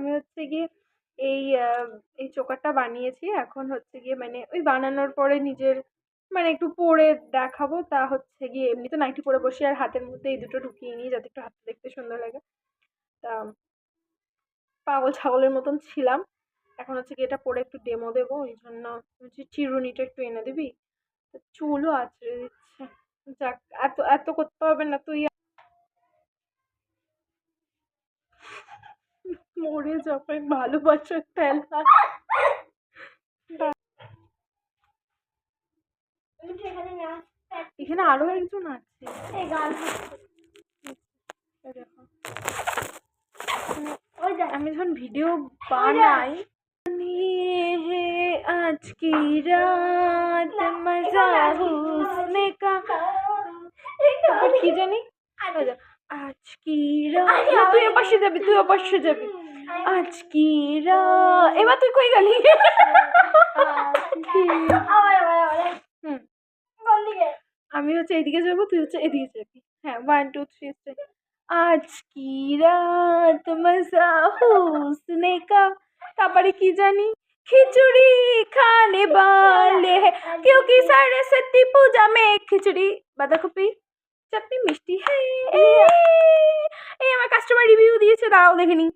আমি হচ্ছে গিয়ে এই এই চোকারটা বানিয়েছি। এখন হচ্ছে গিয়ে মানে ওই বানানোর পরে নিজের মানে একটু পরে দেখাবো। তা হচ্ছে গিয়ে এমনি তো নাইটি পরে বসি আর হাতের মধ্যে এই দুটো ঢুকিয়ে নিই যাতে একটু হাতটা দেখতে সুন্দর লাগে। তা পাগল ছাগলের মতন ছিলাম। এখন হচ্ছে গিয়ে এটা পরে একটু ডেমো দেবো। ওই জন্য বলছি চিরুনিটা একটু এনে দিবি? তো চুলও আঁচড়ে দিচ্ছে। যাক, এত এত করতে হবে না তুই। মরে যাবে ভালোবাসার ঠেলা। এখানে আরো একজন আছে। আমি যখন ভিডিও বানাই आज की रात मजा हुस्न का তারপর কি জানি आज की रात তুই অবশ্যই যাবি, তুই অবশ্যই যাবি। आज की रात এবার তুই কই গেলি? আমি হচ্ছে এদিকে যাবো, তুই হচ্ছে এদিকে যাবি। হ্যাঁ 1 2 3 आज की रात मजा हुस्न का তারপরে কি জানি खिचड़ी खाने वाले हैं क्योंकि सरस्वती पूजा में खिचड़ी বাঁধাকপি চাটনি মিষ্টি है এই আমার কাস্টমার রিভিউ দিয়েছে, দাঁড়াও দেখে নি।